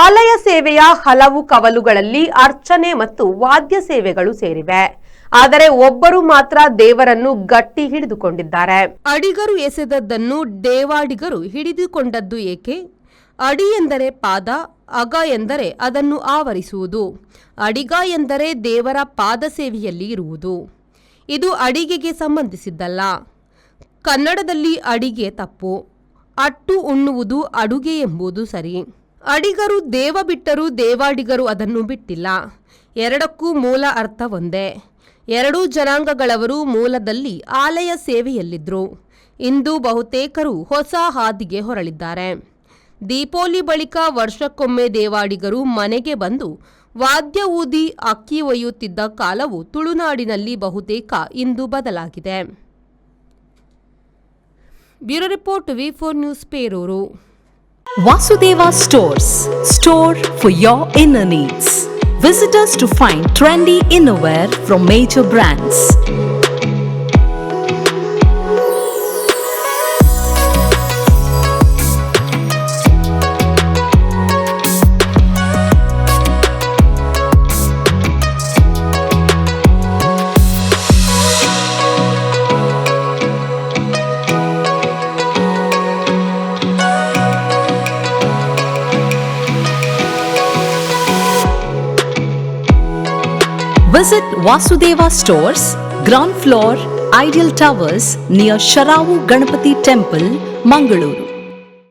ಆಲಯ ಸೇವೆಯ ಹಲವು ಕವಲುಗಳಲ್ಲಿ ಅರ್ಚನೆ ಮತ್ತು ವಾದ್ಯ ಸೇವೆಗಳು ಸೇರಿವೆ. ಆದರೆ ಒಬ್ಬರು ಮಾತ್ರ ದೇವರನ್ನು ಗಟ್ಟಿ ಹಿಡಿದುಕೊಂಡಿದ್ದಾರೆ. ಅಡಿಗರು ಎಸೆದದ್ದನ್ನು ದೇವಾಡಿಗರು ಹಿಡಿದುಕೊಂಡದ್ದು ಏಕೆ? ಅಡಿ ಎಂದರೆ ಪಾದ, ಅಗ ಎಂದರೆ ಅದನ್ನು ಆವರಿಸುವುದು, ಅಡಿಗ ಎಂದರೆ ದೇವರ ಪಾದ ಸೇವೆಯಲ್ಲಿ ಇರುವುದು. ಇದು ಅಡಿಗೆಗೆ ಸಂಬಂಧಿಸಿದ್ದಲ್ಲ. ಕನ್ನಡದಲ್ಲಿ ಅಡಿಗೆ ತಪ್ಪು, ಅಟ್ಟು ಉಣ್ಣುವುದು ಅಡುಗೆ ಎಂಬುದು ಸರಿ. ಅಡಿಗರು ದೇವ ಬಿಟ್ಟರೂ ದೇವಾಡಿಗರು ಅದನ್ನು ಬಿಟ್ಟಿಲ್ಲ. ಎರಡಕ್ಕೂ ಮೂಲ ಅರ್ಥ ಒಂದೇ. ಎರಡೂ ಜನಾಂಗಗಳವರು ಮೂಲದಲ್ಲಿ ಆಲಯ ಸೇವೆಯಲ್ಲಿದ್ದರು. ಇಂದು ಬಹುತೇಕರು ಹೊಸ ಹಾದಿಗೆ ಹೊರಳಿದ್ದಾರೆ. ದೀಪೋಲಿ ಬಳಿಕ ವರ್ಷಕ್ಕೊಮ್ಮೆ ದೇವಾಡಿಗರು ಮನೆಗೆ ಬಂದು ವಾದ್ಯ ಊದಿ ಅಕ್ಕಿ ಒಯ್ಯುತ್ತಿದ್ದ ಕಾಲವು ತುಳುನಾಡಿನಲ್ಲಿ ಬಹುತೇಕ ಇಂದು ಬದಲಾಗಿದೆ. Bureau report V4 News Perur. Vasudeva Stores, store for your inner needs. Visit us to find trendy innerwear from major brands. Visit Vasudeva Stores, ground floor, Ideal Towers near Sharavu Ganapati Temple, Mangaluru.